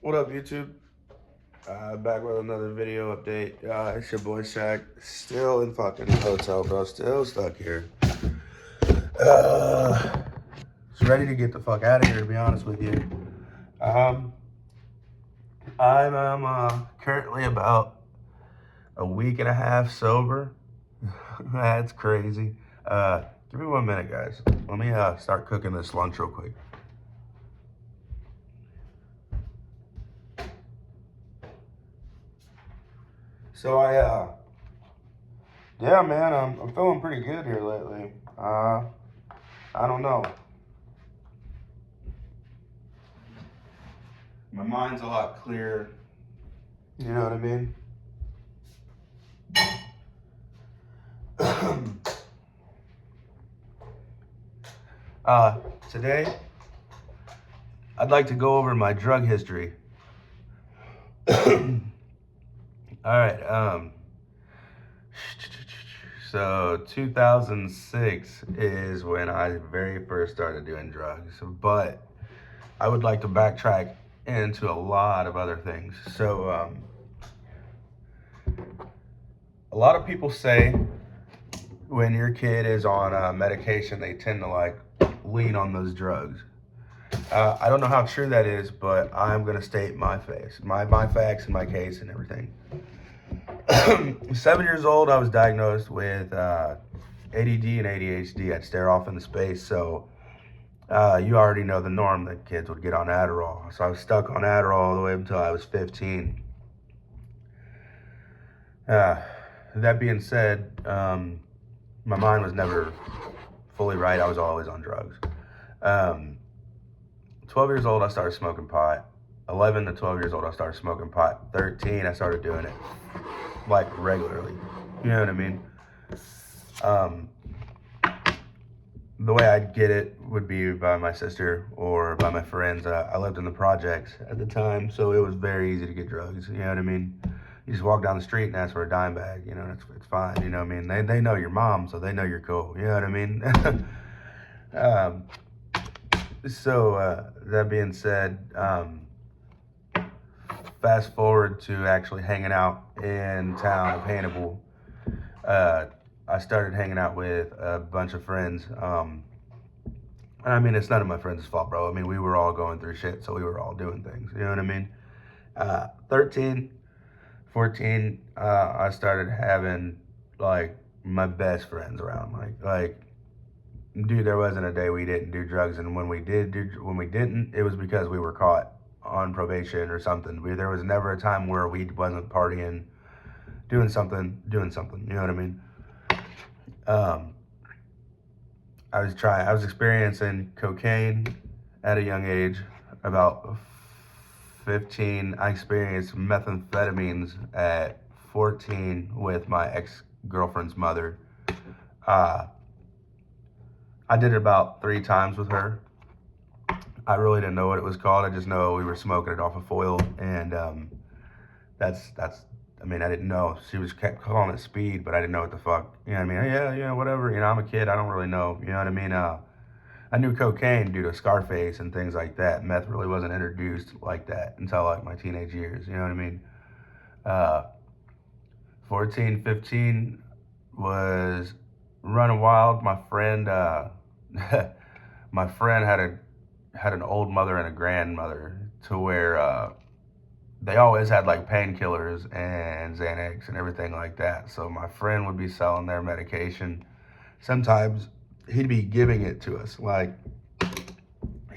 What up, YouTube? Back with another video update. It's your boy Shaq. Still in fucking hotel, bro. Still stuck here. Just ready to get the fuck out of here, to be honest with you. Um, I'm currently about a week and a half sober. That's crazy. Give me 1 minute, guys. Let me start cooking this lunch real quick. So yeah, man, I'm feeling pretty good here lately. I don't know. My mind's a lot clearer. You know what I mean? Today, I'd like to go over my drug history. All right. So 2006 is when I very first started doing drugs, but I would like to backtrack into a lot of other things. So, a lot of people say when your kid is on medication, they tend to like lean on those drugs. I don't know how true that is, but I'm gonna state my facts, and my case, and everything. 7 years old, I was diagnosed with ADD and ADHD. I'd stare off into space, so you already know the norm that kids would get on Adderall. So I was stuck on Adderall all the way until I was 15. That being said, my mind was never fully right. I was always on drugs. 12 years old, I started smoking pot. 11 to 12 years old, I started smoking pot. 13, I started doing it like regularly. You know what I mean? The way I'd get it would be by my sister or by my friends. I lived in the projects at the time, so it was very easy to get drugs. You know what I mean? You just walk down the street and ask for a dime bag. You know, it's fine. You know what I mean? They know your mom, so they know you're cool. You know what I mean? So that being said, fast forward to actually hanging out in town of Hannibal. I started hanging out with a bunch of friends. I mean, it's none of my friends' fault, bro. I mean, we were all going through shit, so we were all doing things. You know what I mean? 13, 14, I started having like my best friends around. Dude, there wasn't a day we didn't do drugs, and when we didn't, it was because we were caught on probation or something. There was never a time where we wasn't partying, doing something. You know what I mean? I was experiencing cocaine at a young age. About 15, I experienced methamphetamines at 14 with my ex-girlfriend's mother. I did it about 3 times with her. I really didn't know what it was called. I just know we were smoking it off of foil, and that's. I mean, I didn't know. She was kept calling it speed, but I didn't know what the fuck. You know what I mean? Yeah, whatever. You know, I'm a kid. I don't really know. You know what I mean? I knew cocaine due to Scarface and things like that. Meth really wasn't introduced like that until like my teenage years. You know what I mean? Uh, 14, 15 was running wild. My friend, my friend had an old mother and a grandmother to where they always had like painkillers and Xanax and everything like that. So my friend would be selling their medication. Sometimes he'd be giving it to us. Like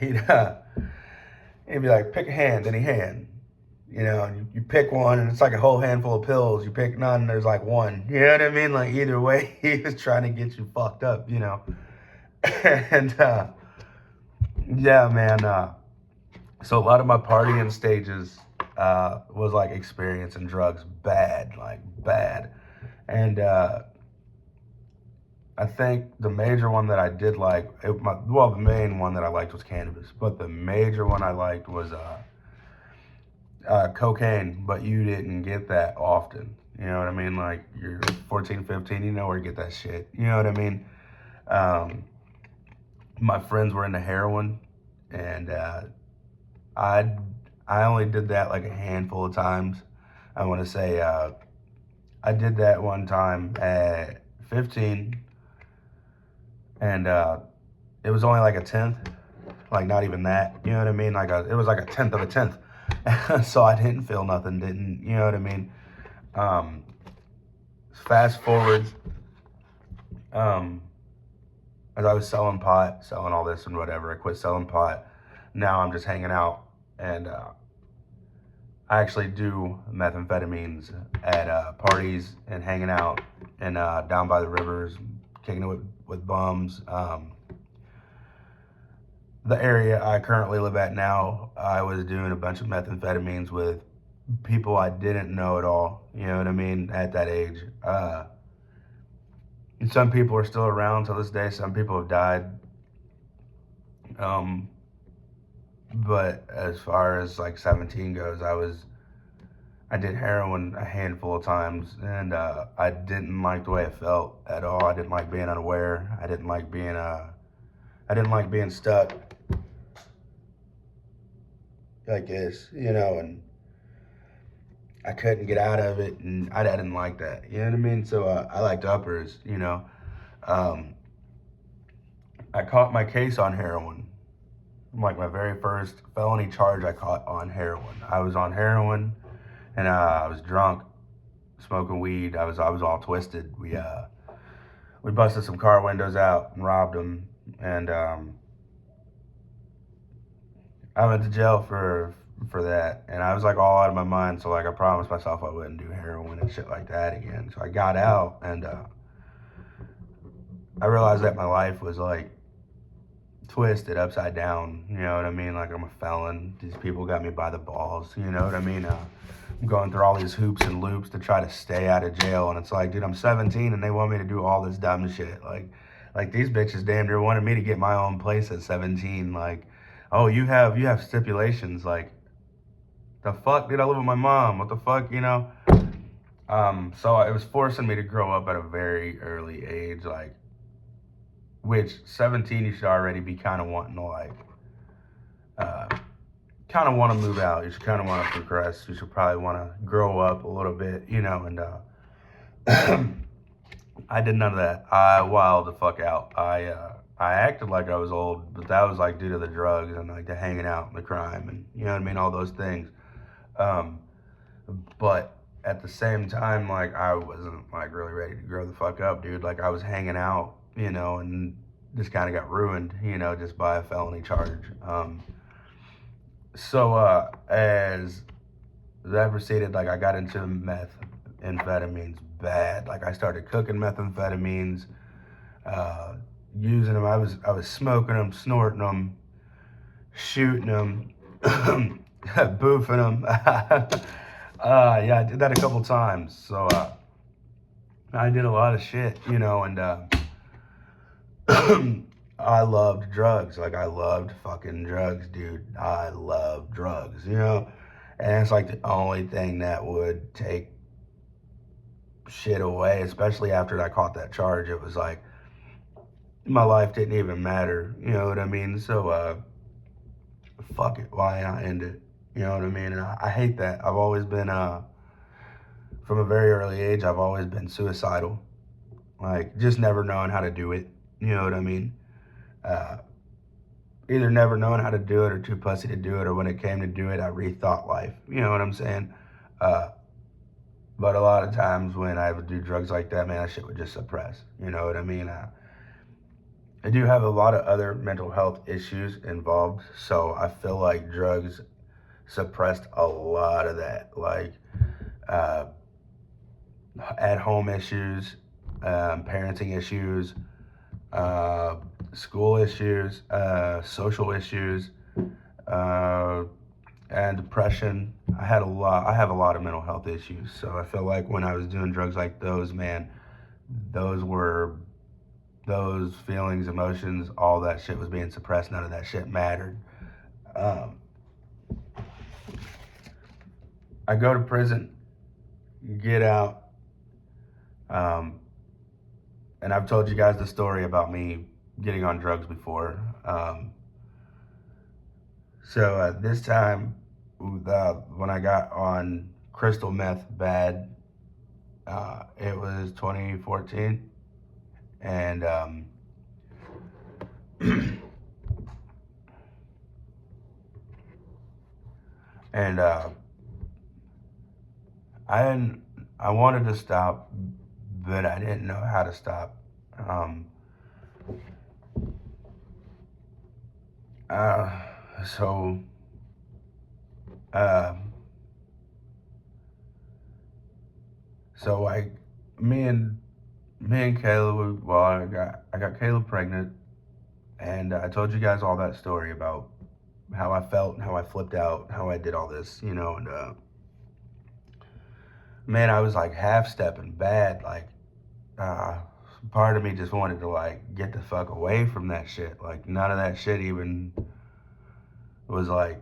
he'd he'd be like, pick a hand, any hand. You know, and you pick one, and it's like a whole handful of pills. You pick none, there's like one. You know what I mean? Like either way, he was trying to get you fucked up. You know, and yeah, man. So a lot of my partying stages was like experiencing drugs bad, like bad. And I think the major one that I did like, the main one that I liked was cannabis, but the major one I liked was cocaine, but you didn't get that often. You know what I mean? Like you're 14, 15, you know where to get that shit. You know what I mean? Um, my friends were into heroin, and I I only did that like a handful of times. I want to say I did that one time at 15, and it was only like a tenth, like not even that. You know what I mean? It was like a tenth of a tenth, so I didn't feel nothing. Didn't you know what I mean? Um, Fast forward, um, as I was selling pot, selling all this and whatever, I quit selling pot. Now I'm just hanging out, and I actually do methamphetamines at parties and hanging out and down by the rivers, kicking it with bums. The area I currently live at now, I was doing a bunch of methamphetamines with people I didn't know at all. You know what I mean? At that age. And some people are still around to this day. Some people have died. Um, but as far as like 17 goes, I did heroin a handful of times, and I didn't like the way it felt at all. I didn't like being unaware. I didn't like being stuck like this, you know, and I couldn't get out of it, and I didn't like that. You know what I mean? So I liked uppers, you know. Um, I caught my case on heroin, like my very first felony charge I caught on heroin. I was on heroin, and I was drunk, smoking weed. I was all twisted. We busted some car windows out and robbed them, and I went to jail for that, and I was like all out of my mind. So like I promised myself I wouldn't do heroin and shit like that again. So I got out, and I realized that my life was like twisted upside down. You know what I mean? Like I'm a felon. These people got me by the balls. You know what I mean? I'm going through all these hoops and loops to try to stay out of jail, and it's like, dude, I'm 17 and they want me to do all this dumb shit. Like these bitches damn near wanted me to get my own place at 17. Like, oh, you have stipulations. Like, the fuck, dude, I live with my mom. What the fuck, you know? So it was forcing me to grow up at a very early age, like, which 17 you should already be kind of wanting to like, uh, kind of want to move out. You should kind of want to progress. You should probably want to grow up a little bit, you know. And I did none of that. I wilded the fuck out. I acted like I was old, but that was like due to the drugs and like the hanging out and the crime and you know what I mean, all those things. Um, but at the same time, like I wasn't like really ready to grow the fuck up, dude. Like I was hanging out, you know, and just kind of got ruined, you know, just by a felony charge. So as that proceeded, like I got into methamphetamines bad. Like I started cooking methamphetamines, uh, using them. I was smoking them, snorting them, shooting them, boofing them. Yeah, I did that a couple times. So I did a lot of shit, you know, and I loved drugs. Like I loved fucking drugs, dude. I love drugs, you know. And it's like the only thing that would take shit away, especially after I caught that charge. It was like my life didn't even matter, you know what I mean? So fuck it, why not end it? You know what I mean? And I hate that. I've always been from a very early age, I've always been suicidal. Like just never knowing how to do it. You know what I mean? Uh, Either never knowing how to do it or too pussy to do it, or when it came to do it, I rethought life. You know what I'm saying? Uh, but a lot of times when I would do drugs like that, man, that shit would just suppress. You know what I mean? I do have a lot of other mental health issues involved, so I feel like drugs suppressed a lot of that. Like uh, at home issues, parenting issues, uh, school issues, social issues, uh, and depression. I have a lot of mental health issues. So I feel like when I was doing drugs like those, man, those were those feelings, emotions, all that shit was being suppressed. None of that shit mattered. Um, I go to prison, get out, um, and I've told you guys the story about me getting on drugs before. So this time, when I got on crystal meth bad, it was 2014, and and I wanted to stop, but I didn't know how to stop. Um, uh, so uh, so like me and Kayla, well, I got Kayla pregnant, and I told you guys all that story about how I felt and how I flipped out, how I did all this, you know, and man, I was like half stepping bad, like uh, part of me just wanted to like get the fuck away from that shit. Like none of that shit even was like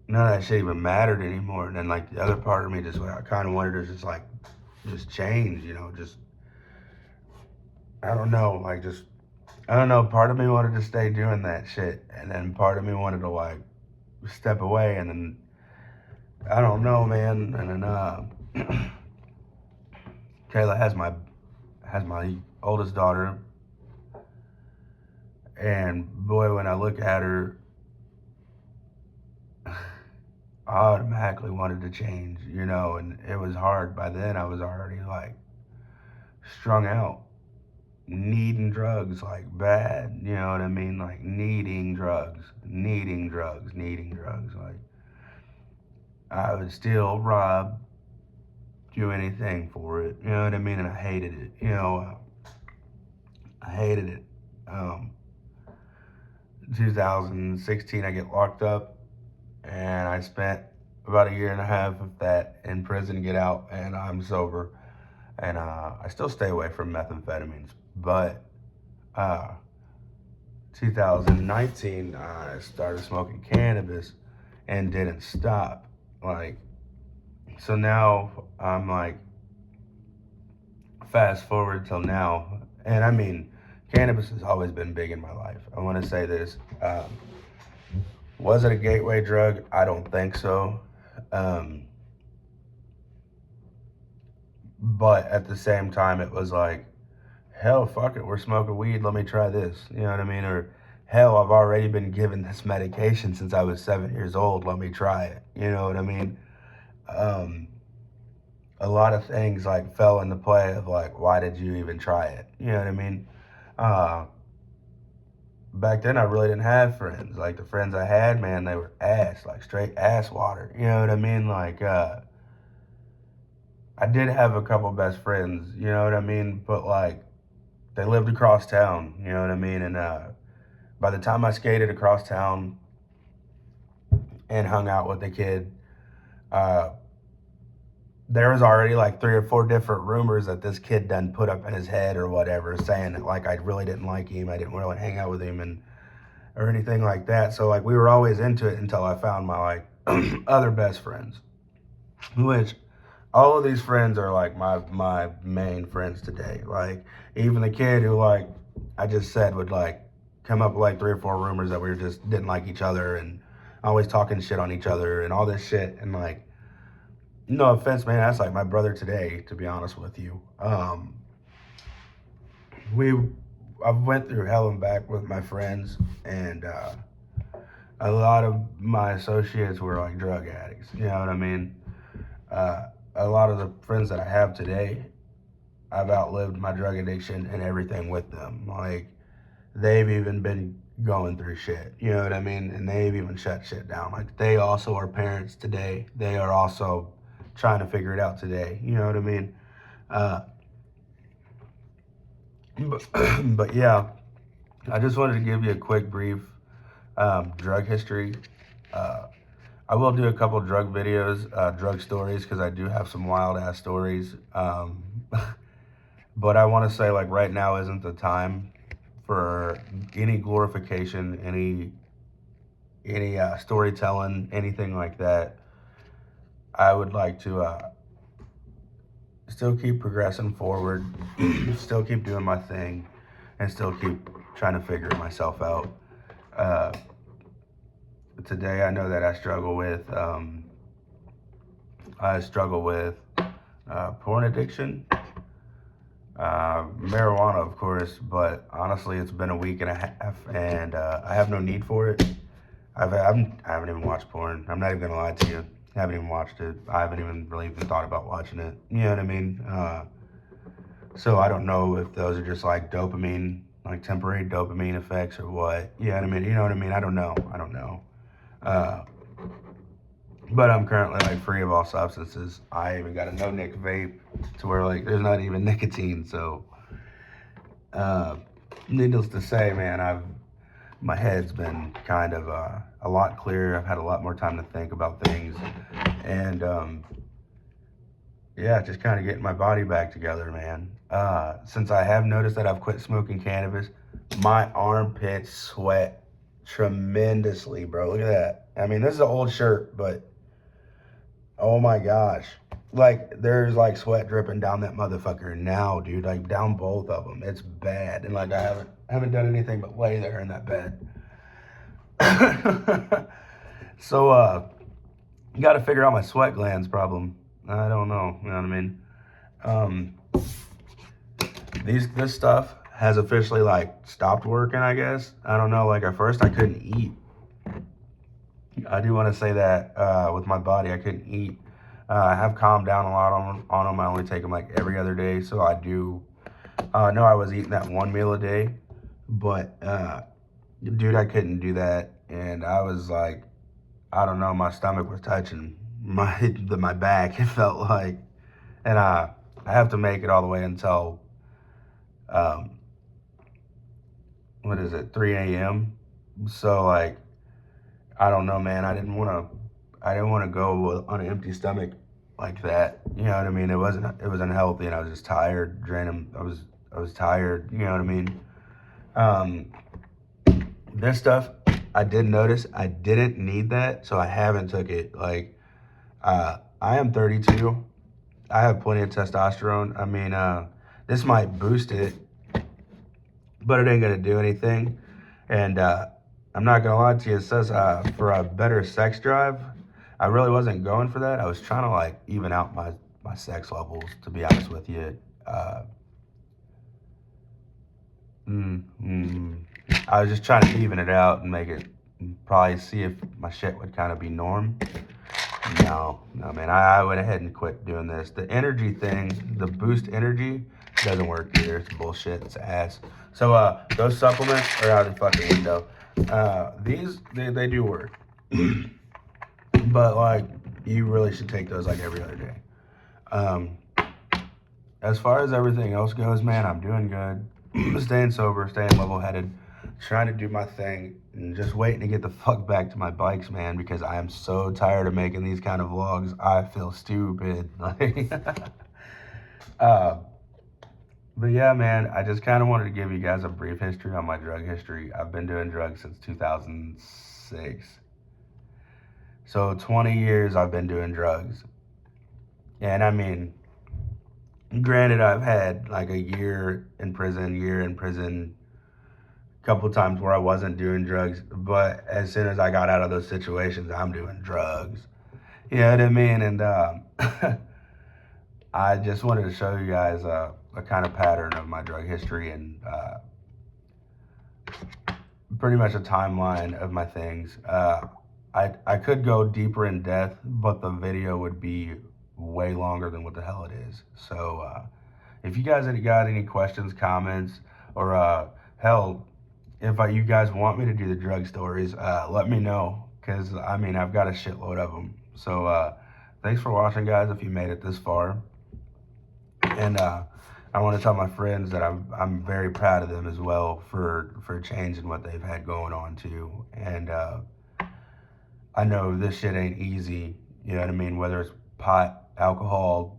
none of that shit even mattered anymore. And then like the other part of me just I kind of wanted to just like just change, you know, just I don't know, like just I don't know. Part of me wanted to stay doing that shit, and then part of me wanted to like step away, and then I don't know, man. And then Kayla has my oldest daughter, and boy, when I look at her, I automatically wanted to change, you know, and it was hard. By then, I was already like strung out, needing drugs like bad, you know what I mean? Like needing drugs, needing drugs. Like I would still rob, do anything for it, you know what I mean? And I hated it, you know, I hated it. Um, 2016, I get locked up, and I spent about a year and a half of that in prison, get out, and I'm sober. And I still stay away from methamphetamines. But uh, 2019, I started smoking cannabis and didn't stop. Like, so now I'm like, fast forward till now, and I mean, cannabis has always been big in my life. I want to say this. Was it a gateway drug? I don't think so. Um, but at the same time, it was like, hell, fuck it, we're smoking weed, let me try this. You know what I mean? Or, hell, I've already been given this medication since I was 7 years old, let me try it. You know what I mean? Um, a lot of things like fell into play of like, why did you even try it? You know what I mean? Uh, Back then I really didn't have friends. Like the friends I had, man, they were ass, like straight ass water. You know what I mean? Like, I did have a couple best friends, you know what I mean? But like, they lived across town, you know what I mean? And by the time I skated across town and hung out with the kid, uh, there was already like 3 or 4 different rumors that this kid done put up in his head or whatever, saying that like I really didn't like him, I didn't really hang out with him, and or anything like that. So like we were always into it until I found my like other best friends, which all of these friends are like my main friends today. Like even the kid who like I just said would like come up with like 3 or 4 rumors that we just didn't like each other and always talking shit on each other and all this shit. And like, no offense, man, that's like my brother today, to be honest with you. We I went through hell and back with my friends, and a lot of my associates were like drug addicts. You know what I mean? A lot of the friends that I have today, I've outlived my drug addiction and everything with them. Like they've even been going through shit. You know what I mean? And they've even shut shit down. Like they also are parents today. They are also trying to figure it out today. You know what I mean? Uh, but yeah, I just wanted to give you a quick brief drug history. Uh, I will do a couple drug videos, drug stories, because I do have some wild ass stories. But I want to say, like, right now isn't the time for any glorification, any storytelling, anything like that. I would like to still keep progressing forward, still keep doing my thing, and still keep trying to figure myself out. Uh, today I know that I struggle with porn addiction, marijuana, of course, but honestly, it's been a week and a half, and I have no need for it. I haven't even watched porn. I'm not even gonna lie to you. I haven't even watched it. I haven't even thought about watching it. You know what I mean? So I don't know if those are just like dopamine, like temporary dopamine effects or what. You know what I mean? You know what I mean? I don't know. Uh, but I'm currently like free of all substances. I even got a no nic vape to where like there's not even nicotine. So, uh, needless to say, man, my head's been kind of a lot clearer. I've had a lot more time to think about things, and yeah, just kind of getting my body back together, man. Since I have noticed that I've quit smoking cannabis, my armpits sweat tremendously, bro. Look at that. I mean, this is an old shirt, but oh my gosh. Like, there's like sweat dripping down that motherfucker now, dude. Like, down both of them. It's bad. And like, I haven't done anything but lay there in that bed. So, you got to figure out my sweat glands problem. I don't know. You know what I mean? Um, this stuff has officially like stopped working, I guess. I don't know. Like, at first, I couldn't eat. I do want to say that with my body, I couldn't eat. I have calmed down a lot on them. I only take them like every other day. So I do know I was eating that one meal a day. But, dude, I couldn't do that. And I was like, I don't know, my stomach was touching my back, it felt like. And I have to make it all the way until, um, what is it, 3 a.m. So, like, I don't know, man. I didn't want to go on an empty stomach like that. You know what I mean? It was unhealthy, and I was just tired, draining. I was tired. You know what I mean? Um, this stuff, I did notice I didn't need that, so I haven't took it. Like, I am 32. I have plenty of testosterone. I mean, this might boost it, but it ain't gonna do anything. And I'm not gonna lie to you. It says for a better sex drive. I really wasn't going for that. I was trying to like even out my sex levels. To be honest with you, uh, mm, mm, I was just trying to even it out and make it probably see if my shit would kind of be norm. No, man. I went ahead and quit doing this. The energy thing, the boost energy, doesn't work either. It's bullshit. It's ass. So those supplements are out of the fucking window. These they do work, but like you really should take those like every other day. Um, as far as everything else goes, man, I'm doing good. Staying sober, staying level-headed, trying to do my thing, and just waiting to get the fuck back to my bikes, man, because I am so tired of making these kind of vlogs. I feel stupid. Like, but yeah, man, I just kind of wanted to give you guys a brief history on my drug history. I've been doing drugs since 2006. So 20 years I've been doing drugs. And I mean, granted, I've had like a year in prison, a couple times where I wasn't doing drugs, but as soon as I got out of those situations, I'm doing drugs. You know what I mean? And I just wanted to show you guys a kind of pattern of my drug history and pretty much a timeline of my things. I could go deeper in depth, but the video would be way longer than what the hell it is. So if you guys got any questions, comments, or hell, if you guys want me to do the drug stories, let me know, because I mean, I've got a shitload of them. So thanks for watching, guys, if you made it this far. And I want to tell my friends that I'm very proud of them as well for changing what they've had going on too. And I know this shit ain't easy. You know what I mean? Whether it's pot, alcohol,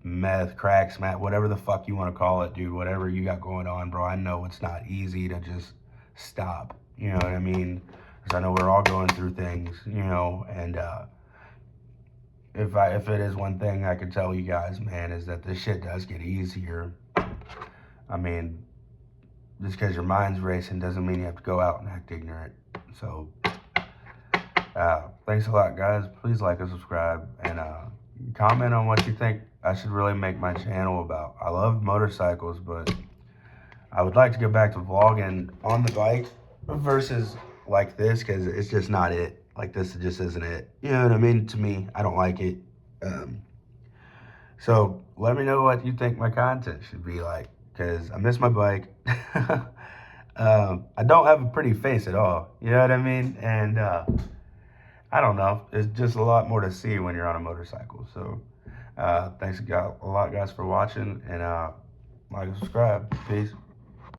meth, crack, smack, whatever the fuck you want to call it, dude. Whatever you got going on, bro. I know it's not easy to just stop. You know what I mean? Because I know we're all going through things. You know, and if it is one thing I can tell you guys, man, is that this shit does get easier. I mean, just because your mind's racing doesn't mean you have to go out and act ignorant. So, Thanks a lot, guys. Please like and subscribe, and comment on what you think I should really make my channel about. I love motorcycles, but I would like to go back to vlogging on the bike versus like this, because it's just not it. Like this just isn't it. You know what I mean? To me, I don't like it. Um, so let me know what you think my content should be like, because I miss my bike. I don't have a pretty face at all. You know what I mean? And I don't know. There's just a lot more to see when you're on a motorcycle. So thanks a lot, guys, for watching, and like and subscribe. Peace.